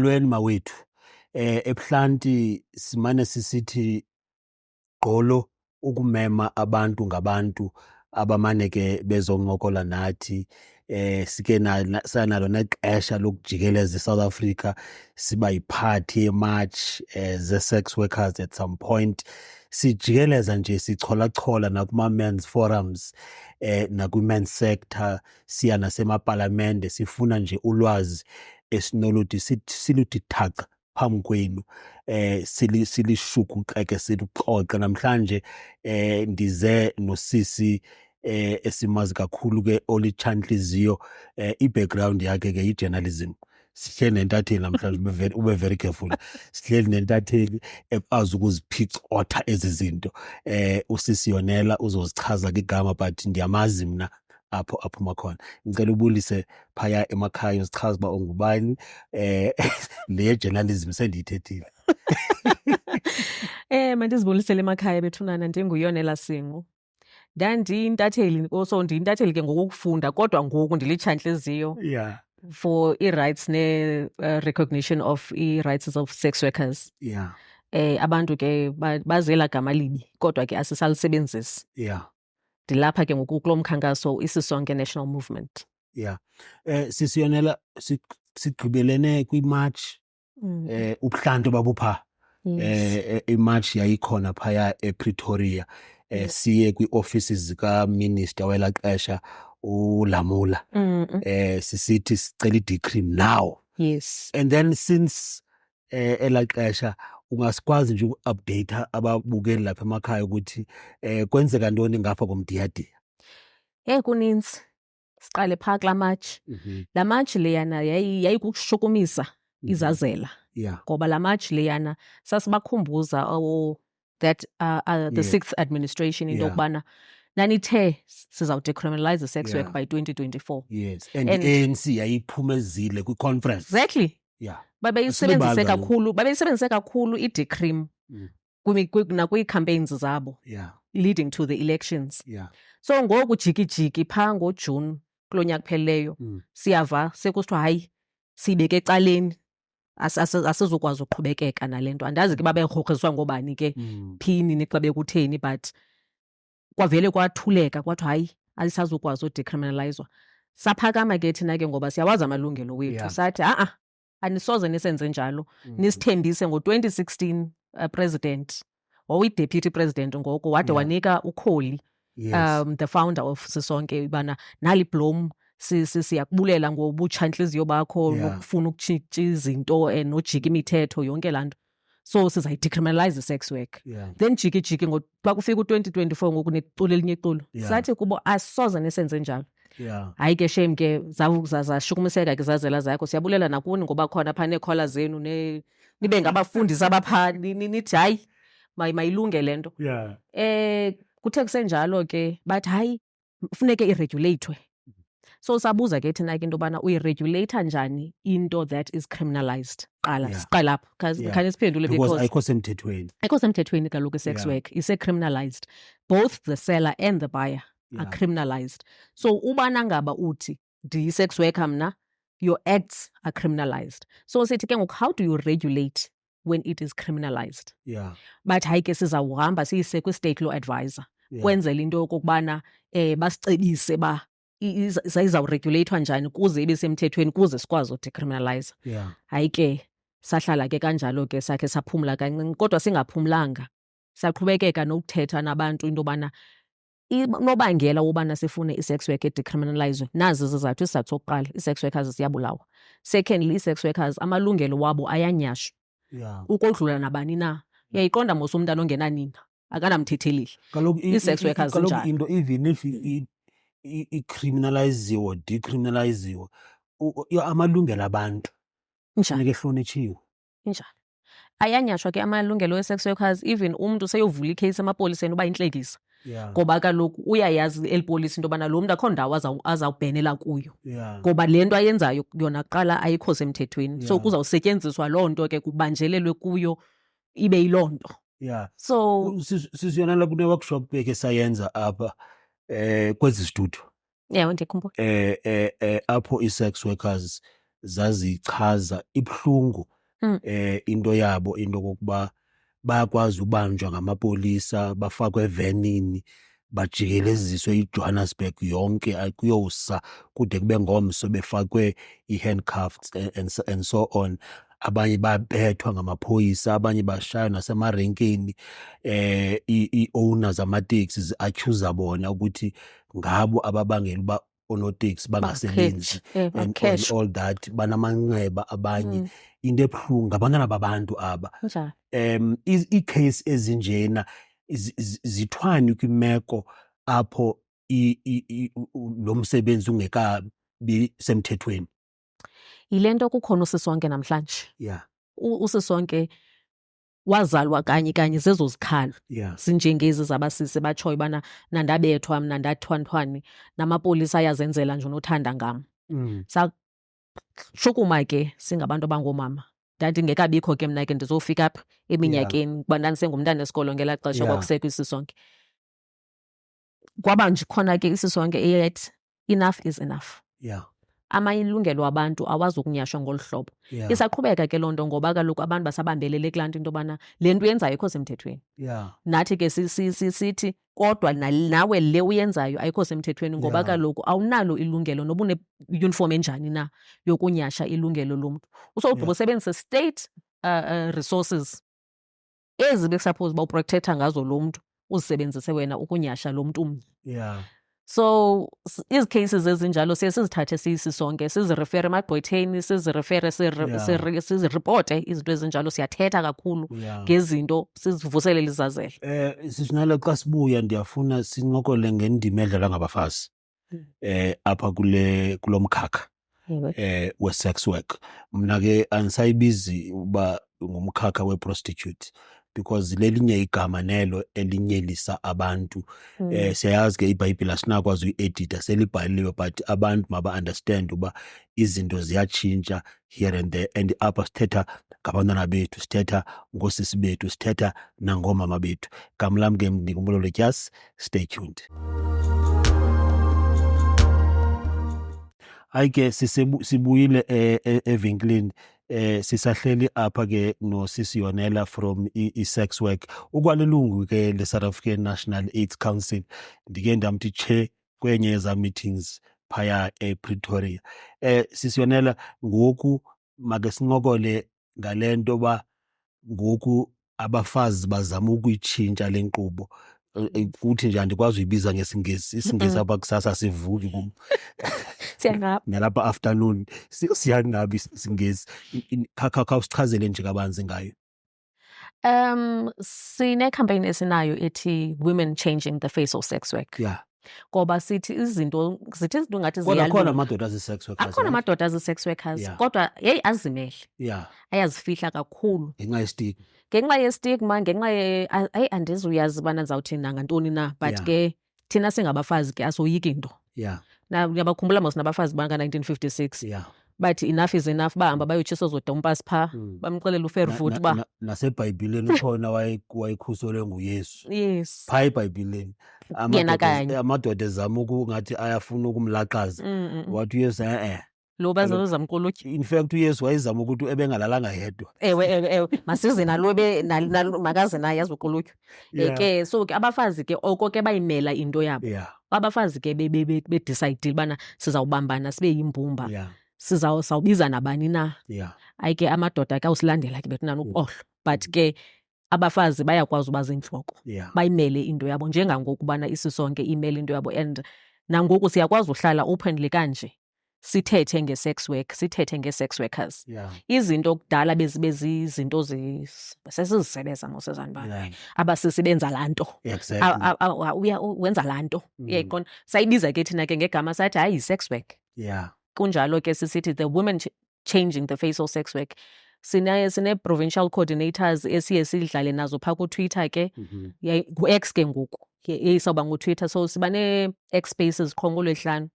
molweni mawethu. Ebuhlanti simane sisithi gqolo ukumema abantu ngabantu abamane ke bezoncokola nathi. Sike sanalo nexesha lokujikeleza eSouth Africa siba yiphathi yemarch ze-sex workers at some point. Sijikeleza nje sicholachola nakuma-men's forums nakwi-men's sector, siya nasemapalamente sifuna nje ulwazi esinoluthi siluthi thaca phambi kwenu, silishukuxeke siluxoxe. Namhlanje ndize nosisi esimazi kakhulu ke olitshantliziyo, i-background yakhe ke yi-journalism. Sihleli nentatheli namhlanje, ube very careful. Sihleli nentatheli ekwazi ukuziphicotha ezi zinto. Usisi Yonela uzozichaza ke igama but ndiyamazi mna apho aphuma khona. Ngicela ubulise phaya emakhaya uzichaze uba ungubani. Le journalism sendiyithethile. Mandizibulisele emakhaya bethunana, ndinguYonela Singu. Ndandiyintatheli, also ndiyintatheli ke ngokufunda, kodwa ngoku ndilitshantliziyo Yeah. for i-rights ne-recognition of i-rights of sex workers. Yeah. Abantu ke bazela gama libi, kodwa ke asisalisebenzisi. Yeah. Ndilapha ke ngoku kulo mkhankaso iSisonke National Movement. Yeah. Sisi Yonela, sigqibelene kwi-march ubuhlanti babupha. I-march yayikhona phaya ePretoria. Siye kwi-offices zika-minister welaa xesha uLamula. Sisithi sicela i-decree now. Yes. And then since elaa xesha ungasikwazi nje uku-update ababukeli lapha emakhaya ukuthi kwenzeka ntoni ngapha komdiyadiya? Kuninzi. Siqale phaa kulaa march. Laa march leyana yayikukushukumisa izazela. Yeah. Ngoba laa march leyana sasibakhumbuza that the sixth administration into yokubana nanithe sizawudecriminalize sex work by 2024. Yes. And i-ANC yayiphumezile kwi-conference. Exactly. Yeah. Babeyisebenzise kakhulu i-decrim nakwi-campaigns zabo. Yeah. Leading to the elections. Yeah. So ngoku jiki phaa ngoJune kulo nyaka kuphelileyo siyava sekusithiwa hayi siyibeke ecaleni, asizokwazi uqhubekeka nale nto. Andazi ke babekrokriswa ngobani ke phini xa bekutheni, but kwavele kwathuleka kwathiwa hayi asisazukwazi udecriminalizwa. Saphakama ke thina ke ngoba siyawazi amalungelo wethu. Sathi anisoze nisenze njalo. Nisithembise ngo-2016 president, wayi-deputy president ngoko, wade wanika uKholi, the founder of Sisonke, ibana nali Blom siyakubulela ngobutshantliziyo bakho nokufuna ukutshintsha izinto nojika imithetho yonke laa nto. So sizayidecriminalize sex work. Then jiki xa kufika u-2024 ngoku necula elinye iculo. Sathi kubo asoze nisenze njalo. Hayi ke shame ke zashukumiseka ke zazela zakho. Siyabulela nakuni ngoba khona phaa neekhola zenu nibe ngabafundisi abaphaa nithi hayi mayilunge le nto. Kuthe kusenjalo ke bathi hayi funeke iregulethwe. So sabuza ke thina ke into yobana uyiregulata njani into that is criminalized. Siqala apha khanye siphendule because ayikho semthethweni. Ayikho semthethweni kaloku sex work ise-criminalized. Both the seller and the buyer are criminalized. So ubana ngaba uthi ndiyi-sex worker mna, your acts are criminalized. So sithi ke ngoku, how do you regulate when it is criminalized? But hayi ke sizawuhamba siyise kwi-state law advisor kwenzela into yokokubana basicebise ba izawuregulathwa njani kuze ibe semthethweni kuze sikwazi udecriminalize. Hayi ke sahlala ke kanjalo ke sakhe saphumla kancinci, kodwa singaphumlanga. Saqhubekeka nokuthetha nabantu into yobana unobangela wobana sifune i-sex work edecriminalizwe nazi izizathu. Isizathu sokuqala, i-sex workers ziyabulawa. Secondly, i-sex workers amalungelo wabo ayanyashwa. Ukodlula nabani na. Uyayiqonda mos umntana ongenanina akanamthetheleli. I-sex workers zinjalo. Kaloku into even if i-criminaliziwe, decriminaliziwe, amalungelo abantu funeka ehlonitshiwe. Injalo. Ayanyashwa ke amalungelo we-sex workers. Even umntu seyovula ikheyisi emapoliseni uba intlekisa. Ngoba kaloku uyayazi elipolisi into yobana lo mntu akho ndawo azawubhenela kuyo. Ngoba le nto ayenzayo yona kuqala ayikho semthethweni. So kuzawusetyenziswa loo nto ke kubanjelelwe kuyo ibe yiloo nto. So Sisiyonela kune-workshop ke sayenza apha kwezi studio. Ndiyakhumbula. Apho i-sex workers zazichaza ibhlungu into yabo into kokuba bayakwazi ubanjwa ngamapolisa bafakwe evenini bajikeleziswe iJohannesburg yonke akuyosa kude kube ngomso befakwe i-handcuffs and so on. Abanye babethwa ngamaphoyisa, abanye bashaywa nasemarenkeni. I-owners zamateksi zi-accuse bona ukuthi ngabo ababangela uba onoteksi bangasebenzi and all that, banamanxeba abanye. Into ebuhlungu ngabantwana babantu aba. Iicase ezinjena zithwani kwimeko apho lo msebenzi ungekabi semthethweni. Yile nto kukhona uSisonke namhlanje. uSisonke wazalwa kanye zezo zikhalo zinjengezi zabasisi batshoyo bana nandabethwa mna ndathwanthwane namapolisa ayazenzela nje unothanda ngam. Shukuma ke singabantu abangoomama. Ndandingekabikho ke mna ke ndizofika apha eminyakeni kuba ndandisengumntana esikolo ngelaa xesha kwakusekho iSisonke. Kwaba nje khona ke iSisonke eyathi enough is enough. Amalungelo abantu awazukunyashwa ngolu hlobo. Isaqhubeka ke loo nto ngoba kaloku abantu basabambelele kulaa nto into yobana le nto uyenzayo ayikho semthethweni. Nathi ke sithi kodwa nawe le uyenzayo ayikho semthethweni ngoba kaloku awunalo ilungelo noba une-uniform enjani na yokunyasha ilungelo lomntu. Usowugqiba usebenzise state resources ezi bekusuppose uba uprotektha ngazo lo mntu, uzisebenzise wena ukunyasha lo mntu umnye. So izi cases ezinjalo siye sizithathe siyisisonke, sizirefere emagqwetheni, sizirefere siziripote izinto ezinjalo. Siyathetha kakhulu ngezinto, sizivuselele izazela. Sisinalo xa sibuya ndiyafuna sincokole ngendima edlalwa ngabafazi apha kulo mkhakha we-sex work. Mna ke andisayibizi uba ngumkhakha we-prostitute because lelinye igama nelo elinyelisa abantu. Siyayazi ke iBhayibhile asinakwazi uyi-editha, selibhaliwe, but abantu maba-understand uba izinto ziyatshintsha here and there. And apha sithetha ngabantwana bethu, sithetha ngoosisi bethu, sithetha nangoomama bethu. Gama lam ke ndinguMbulo Lotyasi. Stay tuned. Hayi ke sibuyile evenkileni. Sisahleli apha ke noSisi Yonela from i-sex work. Ukwalilungu ke le-South African National AIDS Council. Ndike ndamthi chair kwenye yeza meetings phaya ePretoria. Sisi Yonela, ngoku make sincokole ngale nto ba ngoku abafazi bazama ukuyitshintsha le nkqubo. Kuthi nje andikwazi uyibiza ngesingesi, isingesi apha kusasa sivuki kum. Siyangapha. Nalapha afternoon siyanqaba isingesi. Khawusichazele nje kabanzi ngayo. Sine-campaign esinayo ethi Women Changing the Face of Sex Work. Ngoba sithi izinto ngathi ziyalunga. Kodwa amadoda azi-sex workers. Akhona amadoda azi-sex workers, kodwa azimele. Ayazifihla kakhulu. Ngenxa yestigma, ngenxa andizuyazi ubana ndizawuthini nangantoni na, but ke thina singabafazi ke asoyiki nto. Uyabakhumbula mos nabafazi banka-1956. Bathi enough is enough, bahamba bayotshisa zodompasi phaa, bamxelela uFervoet uba naseBhayibhileni ukhona wayekhuselwe nguYesu. Phaa eBhayibhileni amadoda ezama ngathi ayafuna ukumlaqaza. Wathi uYesu lo bazama ukolotya. In fact uYesu wayezama ukuthi ebengalalanga yedwa. Ewe masize nalo makaze naye azokolotywa. Ke so ke abafazi ke oko ke bayimela into yabo. Abafazi ke bedecide bana sizawubambana sibe yimbumba. Sawubiza nabani na. Hayi ke amadoda ke awusilandela ke bethu nanokuohlo, but ke abafazi bayakwazi uba zintloko. Bayimele into yabo njengangokubana iSisonke imele into yabo. And nangoku siyakwazi uhlala openly kanje sithethe nge-sex work, sithethe nge-sex workers. Izinto kudala bezizinto sesizisebeza ngosezantsi bana. Abasisi benza laa nto. Wenza laa nto. Uyayibona? Sayibiza ke thina ke ngegama sathi hayi yi-sex work. Kunjalo ke sisithi the Women Changing the Face of Sex Work. Sine-provincial coordinators esiye sidlale nazo phaa kuTwitter ke. Ngu-X ke ngoku. Isawuba nguTwitter. So siba ne-X spaces qho ngoLwesihlanu.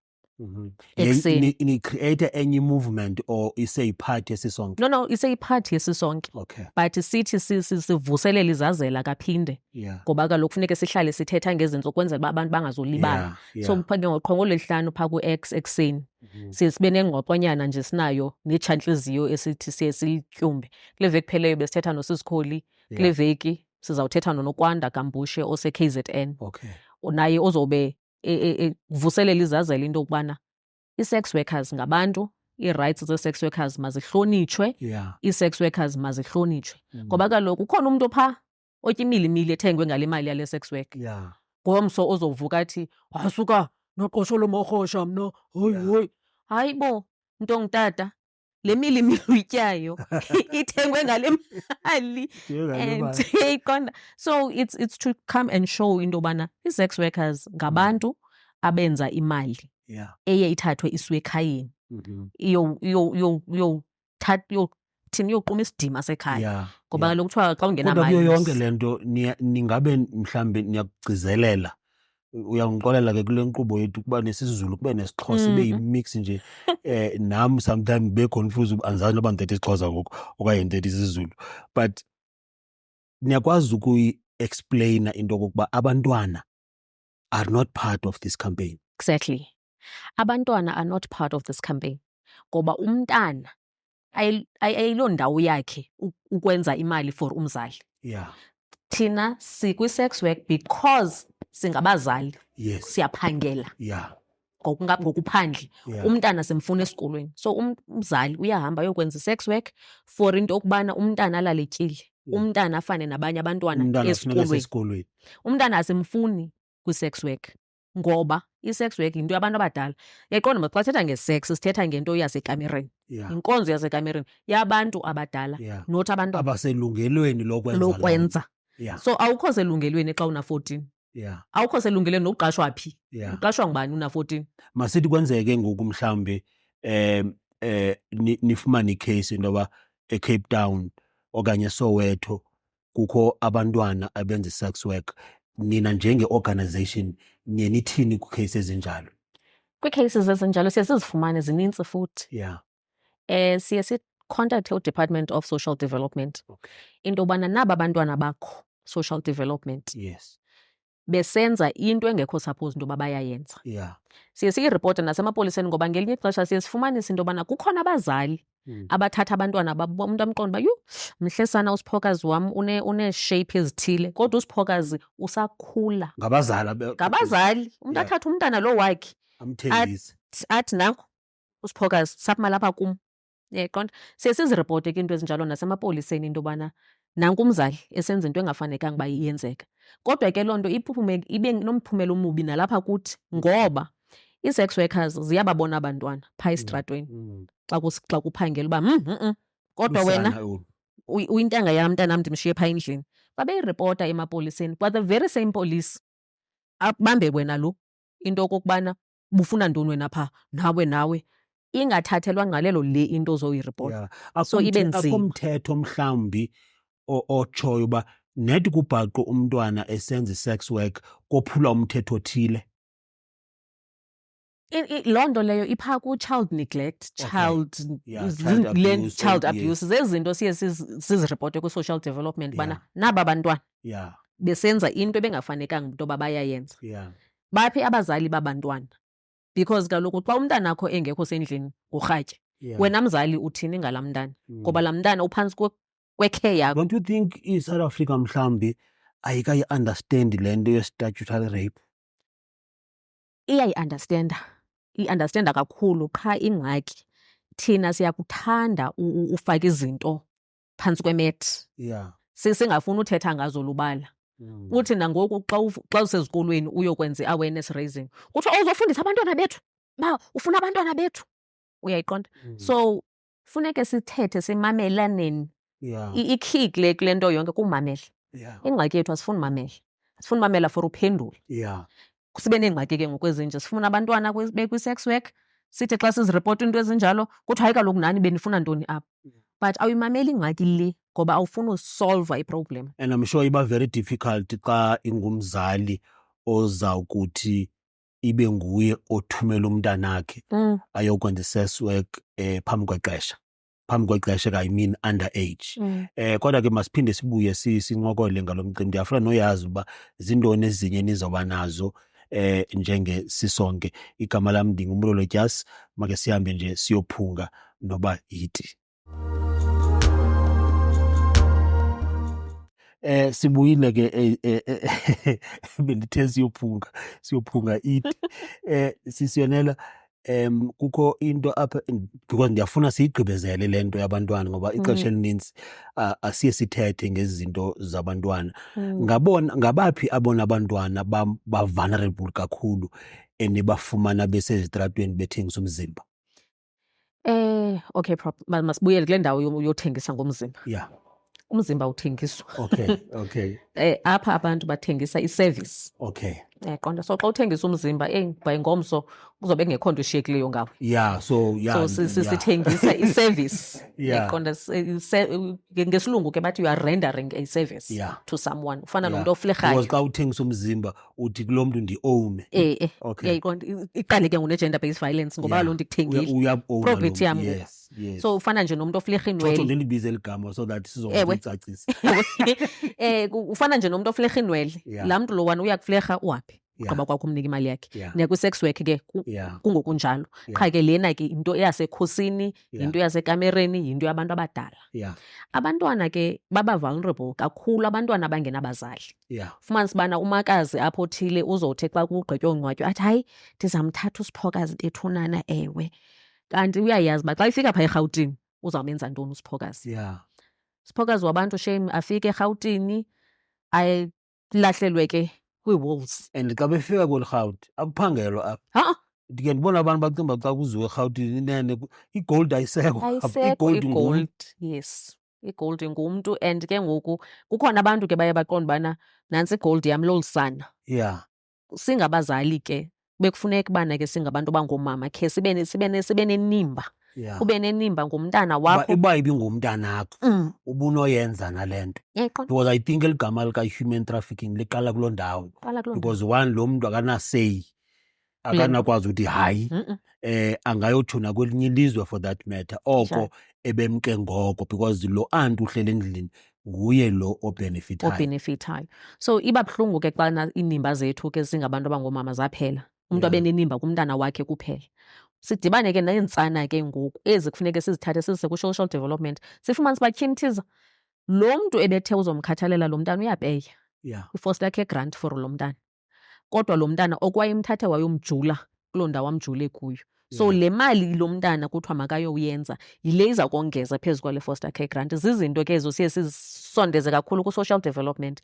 Ekuseni. Ni-create enye movement or iseyiphathi esisonke? No, iseyiphathi yesisonke. Okay. But sithi sivuselele izazela kaphinde. Yeah. Ngoba kaloku kufuneke sihlale sithetha ngezinto ukwenzela uba abantu bangazolibala. So pha ke ngoqho ngolwesihlanu phaa ku-X ekuseni siye sibe nengxoxonyana nje sinayo netshantliziyo esithi siye siyityumbe. Kule veki pheleyo besithetha noSisikholi. Kule veki sizawuthetha noNokwanda Gambushe ose-KZN. Okay. Naye ozobe vuselela izazela into yokubana ii-sex workers ngabantu, ii-rights zee-sex workers mazihlonitshwe, ii-sex workers mazihlonitshwe. Ngoba kaloku ukhona umntu phaa otya imilimili ethengwe ngale mali yale sex work. Ngomso ozovuka athi, suka noqosho lomorhosha mna, hoyi. Hayi bo, ntongutata, le milimili uyityayo ithengwe ngale mali. And yayiqonda. So it's to come and show into yobana ii-sex workers ngabantu abenza imali eye ithathwe isiwe ekhayeni iyoquma isidima sekhaya. Ngoba kaloku kuthiwa xa ungenamali. Kodwa kuyo yonke le nto ningabe mhlawumbi niyakugcizelela, uyangixolela ke kule nkqubo yethu kuba nesizulu kube nesiXhosa ibe yimix nje. Nam sometimes be-confuse andizazi noba ndithetha isiXhosa ngoku okanye ndithetha isiZulu, but niyakwazi ukuyi-explaina into okokuba abantwana are not part of this campaign. Exactly. Abantwana are not part of this campaign. Ngoba umntana ayiloo ndawo yakhe ukwenza imali for umzali. Thina sikwi-sex work because singabazali. Siyaphangela. Ngokuphandle. Umntana simfuna esikolweni. So umzali uyahamba ayokwenza i-sex work for into yokubana umntana alale etyile. Umntana afane nabanye abantwana esikolweni. Umntana asimfuni kwi-sex work. Ngoba i-sex work yinto yabantu abadala. Yayiqonda uba xa sithetha nge-sex sithetha ngento yasekamereni. Inkonzo yasekamereni yabantu abadala, not abantwana abaselungelweni lokwenza. So awukho selungelweni xa una-14. Awukho selungelweni nokuqashwa phi. Uqashwa ngubani una-14? Masithi kwenzeke ngoku mhlawumbi nifumane icase into yoba eCape Town okanye eSoweto kukho abantwana abenza i-sex work. Nina njenge-organization niye nithini kwiikheyisi ezinjalo? Kwiikheyisi ezinjalo siye sizifumane zinintsi futhi. Siye sicontacte uDepartment of Social Development. Into yobana naba bantwana bakho social development besenza into engekho suppose into yoba bayayenza. Siye siyiripote nasemapoliseni ngoba ngelinye ixesha siye sifumanise into yobana kukhona abazali abathatha abantwana babo, umntu amqonda uba mhlesana usiphokazi wam une-shape ezithile kodwa usiphokazi usakhula. Ngabazali. Umntu athatha umntana lo wakhe athi nanku usiphokazi saphuma lapha kum. Yayiqonda. Siye siziripote ke into ezinjalo nasemapoliseni into yobana nanku umzali esenza into engafanekanga uba iyenzeka. Kodwa ke loo nto ibe nomphumela omubi nalapha kuthi ngoba ii-sex workers ziyababona abantwana phaa esitratweni xa kuphangela uba kodwa wena uyintanga yam mntanam ndimshiye phaa endlini. Xa beyiripota emapoliseni, but the very same police abambe wena lo into okokubana bufuna ntoni wena phaa nawe ingathathelwa ngqalelo le into ozoyiripota. So ibe nzima. Akho mthetho mhlawumbi otshoyo uba nethi kubhaqo umntwana esenza i-sex work kophula umthetho othile? Loo nto leyo iphaa ku-child neglect, child abuse. Zezinto siye siziripote kwi-social development bana naba bantwana besenza into ebengafanekanga into yoba bayayenza. Baphi abazali babantwana? Because kaloku xa umntana akho engekho sendlini ngurhatya, wena mzali uthini ngalaa mntana? Ngoba laa mntana uphantsi kwekhe yakho. Don't you think iSouth Africa mhlawumbi ayikayi-understand le nto ye-statutory rape? I-understanda kakhulu, qha ingxaki thina siyakuthanda ufaka izinto phantsi kwemethi. Singafuni uthetha ngazo lubala. Uthi nangoku xa usezikolweni uyokwenza i-awareness raising kuthiwa uzofundisa abantwana bethu ba ufuna abantwana bethu. Uyayiqonda? So funeke sithethe simamelaneni. I-key kule nto yonke kumamela. Ingxaki yethu asifuni mamela. Sifuna mamela for uphendula. Sibe neengxaki ke ngokwezinje. Sifuna abantwana bekwi-sex work. Sithi xa siziripota into ezinjalo kuthiwa hayi kaloku nani benifuna ntoni apha. But awuyimameli ingxaki le ngoba awufuni usolva iproblem. And I'm sure iba very difficult xa ingumzali ozawukuthi ibe nguye othumela umntanakhe ayokwenza i-sex work phambi kwexesha I mean underage. Kodwa ke masiphinde sibuye sincokole ngalo mcimbi. Ndiyafuna noyazi uba zintoni ezinye nizoba nazo njengesisonke. Igama lam ndinguMlolo Tyasi, make sihambe nje siyophunga noba yiti. Sibuyile ke bendithe siyophunga iti. Sisiyonela kukho into apha because ndiyafuna siyigqibezele le nto yabantwana ngoba ixesha elininzi asiye sithethe ngezinto zabantwana. Ngabaphi abona abantwana ba-vulnerable kakhulu enibafumana besezitratweni bethengisa umzimba? Okay, masibuyele kule ndawo yothengisa ngomzimba. Yeah. Umzimba uthengiswa. Okay. Apha abantu bathengisa i-service. Okay. Qonda. So xa uthengisa umzimba by ngomso kuzobe kungekho nto ishiyekileyo ngawe. Yeah, so sithengisa i-service. Yeah. Qonda ngesilungu ke bathi you are rendering a service to someone. Ufana nomuntu oflehayo. Because xa uthengisa umzimba uthi kulo mntu ndi-own. Okay. Yayiqonda iqale ke ngone-gender based violence ngoba kaloku ndikuthengile. Property yam. Yes. So ufana nje nomuntu ofleha inwele. Toto ndilibize ligama so that sizocacisa. Ufana nje nomuntu ofleha inwele. Laa mntu lowana uyakufleha uhambe. Ugqiba kwakho umnika imali yakhe. Nakwi-sex work ke kungokunjalo. Qha ke lena ke into eyasekhosini, into yasekamereni, yinto yabantu abadala. Abantwana ke baba vulnerable kakhulu, abantwana abangenabazali. Fumanisa ubana umakazi apho othile uzothe xa kugqitywa ungcwatywa athi hayi ndizamthatha usiphokazi bethunana ewe. Kanti uyayazi uba xa ifika phaa eRhawutini uzawumenza ntoni usiphokazi. Usiphokazi wabantu shame afike eRhawutini alahlelwe ke kwii-wolves. And xa befika kweli Rhawuti akuphangelwa apha. Ndike ndibona abantu bacinga xa kuziwe eRhawutini inene igold ayisekho. Igold. Yes. Igold ngumntu and ke ngoku kukhona abantu ke baye baqonda ubana nantsi igold yam lolusana. Singabazali ke bekufuneka ubana ke singabantu abangoomama khe sibe nenimba. Ube nenimba ngumntana wakho. Uba ibingumntanakho ubunoyenza nale nto. Because I think eligama lika-human trafficking liqala kuloo ndawo. Because one lo mntu akanasay, akanakwazi ukuthi hayi angayothuna kwelinye ilizwe for that matter. Oko ebemke ngoko because lo antu uhlele endlini nguye lo obenefithayo. So iba buhlungu ke xana iinimba zethu ke singabantu abangoomama zaphela. Umntu abenenimba kumntana wakhe kuphela. Sidibane ke neentsana ke ngoku ezi kufuneka sizithathe sizise ku-social development. Sifumanise uba tyhini lo mntu ebethe uzomkhathalela lo mntana uyapeya. I-foster care grant for lo mntana. Kodwa lo mntana okwayemthathe wayomjula kuloo ndawo amjule kuyo. So le mali lo mntana kuthiwa makayoyenza yile iza kongeza phezu kwale foster care grant. Zizinto ke ezo siye sizisondeze kakhulu ku-social development.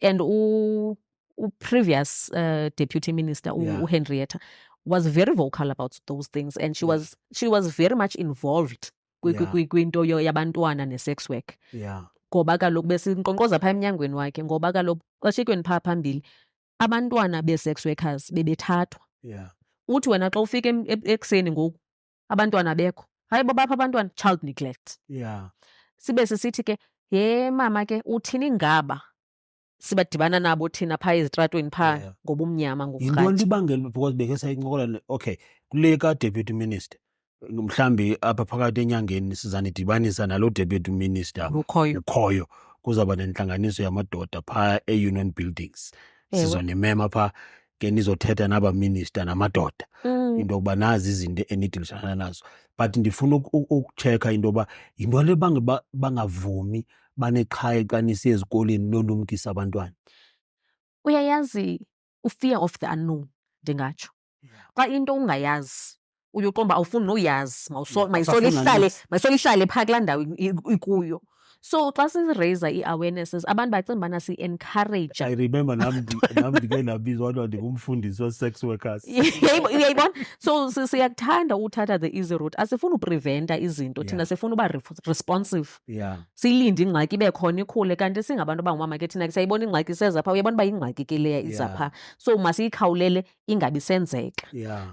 And u-previous deputy minister uHenrietta was very vocal about those things and she was very much involved kwinto yabantwana ne-sex work. Ngoba kaloku besinkqonkqoza phaa emnyangweni wakhe ngoba kaloku xeshikweni phaa phambili abantwana bee-sex workers bebethathwa. Uthi wena xa ufika ekuseni ngoku abantwana bekho hayi bapha abantwana child neglect. Sibe sisithi ke mama ke uthini ngaba sibadibana nabo thina phaa ezitratweni phaa ngobumnyama ngokurhatya. Yintoni libangela because beke sayincokola okay kule ka-deputy minister mhlambi apha phakathi enyangeni sizanidibanisa nalo deputy minister ukhoyo kuzawuba nentlanganiso yamadoda phaa e-Union Buildings. Sizonemema phaa ke nizothetha nabaminister namadoda into yokuba nazi izinto enidilishana nazo. But ndifuna ukutshekha into yoba yintoni le bangavumi baneqhayi xa nisiya ezikoleni nolumkisa abantwana. Uyayazi u-fear of the unknown ndingatsho. Xa into ungayazi uyoqomba awufuni noyazi mayisole ihlale phaa kulaa ndawo ikuyo. So xa sireyisa ii-awarenesses abantu bacinga ubana si-encourage. I remember nam ndike ndabizwa wanthiwa ndingumfundisi we-sex workers. Uyayibona? So siyakuthanda uthatha the easy route. Asifuni upreventa izinto thina sifuna uba responsive. Siyilinde ingxaki ibe khona ikhule kanti singabantu abangoomama ke thina ke siyayibona ingxaki iseza phaa uyabona uba yingxaki ke leya iza phaa. So masiyikhawulele ingabi senzeka.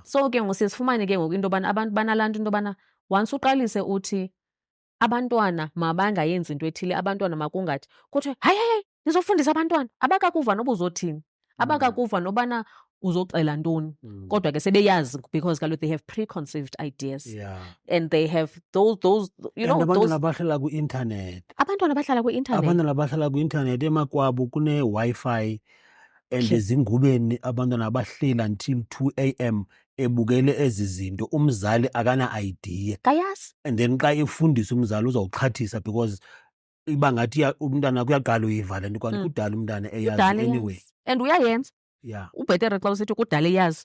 So ke ngoku sifumane ke ngoku into yobana abantu banalaa nto into yobana once uqalise uthi abantwana mabangayenzi into ethile, abantwana makungathi kuthiwe hayi ndizofundisa abantwana. Abakakuva noba uzothini. Abakakuva nobana uzoxela ntoni. Kodwa ke sebeyazi because kaloku they have preconceived ideas Yeah. and they have those you know And those abantwana bahlala kwi-internet. abantwana bahlala kwi-internet. Abantwana bahlala kwi-internet emakwabo kune-Wi-Fi and Hle. ezingubeni abantwana bahlela until 2 a.m. ebukele ezi zinto. Umzali akana-idea. Kayazi. And then xa efundisa umzali uzawuxhathisa because iba ngathi umntana kuyaqala uyiva le nto kanti kudala umntana eyazi Kudala anyway. eyazi. And uyayenza. Yeah. Ubhetere xa usithi kudala eyazi.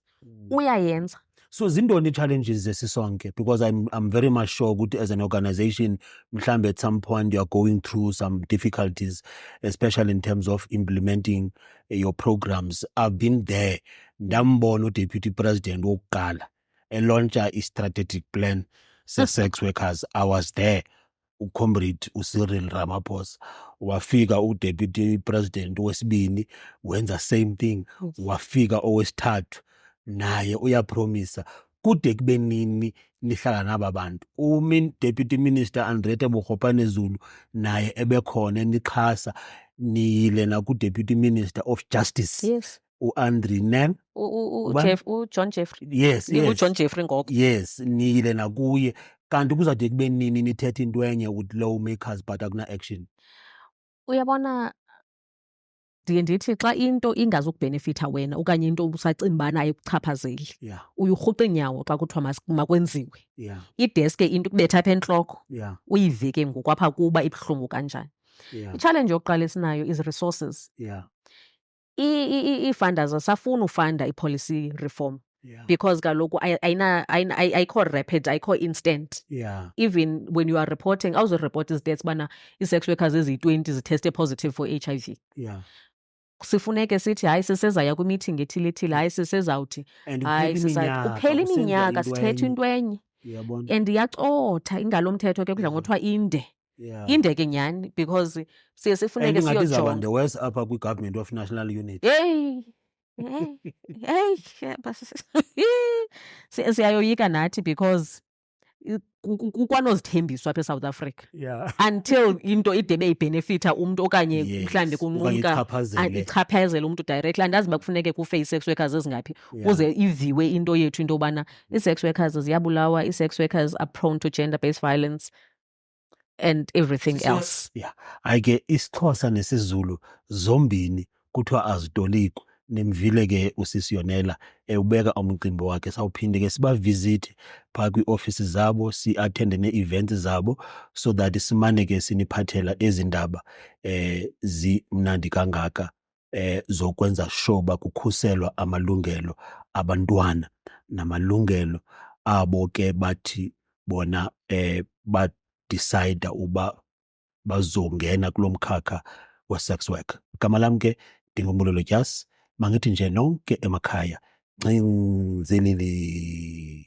Uyayenza. So zindoni challenges zesisonke because I'm very much sure ukuthi as an organization mhlambe at some point you are going through some difficulties especially in terms of implementing your programs. I've been there. Ndambona uDeputy President wokuqala elauncha i-strategic plan se-sex workers. I was there. uComrade uCyril Ramaphosa wafika uDeputy President wesibini wenza same thing. Wafika owesithathu naye uyapromisa kude kube nini nihlala naba bantu. Deputy Minister Andrete Bogopane Zulu naye ebekhona nixhasa niyile na ku-Deputy Minister of Justice. Yes. U-Andri Nel. John Jeffrey. Yes, yes. John Jeffrey Ngoko. Yes, niyile nakuye. Kanti kuzawude kube nini nithethe into enye with lawmakers but akuna action. Uyabona ndiye ndithi xa into ingazukubhenefitha wena okanye into usacinga uba nayo ikuchaphazeli. Yeah. Uyurhuqa iinyawo xa kuthiwa makwenziwe. Yeah. Ideske into ukubetha apha entloko. Yeah. Uyive ke ngoku apha kuba ibuhlungu kanjani. Yeah. I-challenge yokuqala esinayo is resources. Yeah. Ii-funders asafuna ufanda i-policy reform. Yeah. Because kaloku ayikho rapid, ayikho instant. Yeah. Even when you are reporting, awuzoreport izdeaths bana ii-sex workers eziyi-20 zitheste positive for HIV. Yeah. Sifuneke sithi hayi sisezaya kwi-meeting ethile hayi sisezawuthi And hayi kuphela iminyaka sithetha into enye. Uyabona. And iyacotha ingalo mthetho ke kudla ngothiwa inde. Yeah. Inde ke nyhani because siye sifuneke And ingathi izawuba siyojonga. the worst apha kwi-Government of National Unity. Hey. Siyayoyika nathi because kwanozithembiso apha eSouth Africa. Yeah. Until into ide beyibhenefitha umntu okanye Yes. mhlawumbi Okanye kunquka ichaphazele. ichaphazele umntu directly. Andazi uba kufuneke kufe ii-sex workers ezingaphi Yeah. kuze iviwe into yethu into yobana ii-sex workers ziyabulawa, ii-sex workers are prone to gender-based violence and everything else. Yeah. Hayi ke isiXhosa nesiZulu zombini kuthiwa azitoliko. Nemvile ke usisi Yonela ubeka umcimbi wakhe sawuphinde ke sibavisit phaa kwi-office zabo si-attende nee-events zabo so that simane ke siniphathela ezindaba zimnandi kangaka zokwenza sure uba kukhuselwa amalungelo abantwana namalungelo abo ke bathi bona badicide uba bazongena kulo mkhakha we-sex work. Igama lam ke ndinguMbulelo Dyasi. Mangithi nje nonke emakhaya ncinzelele.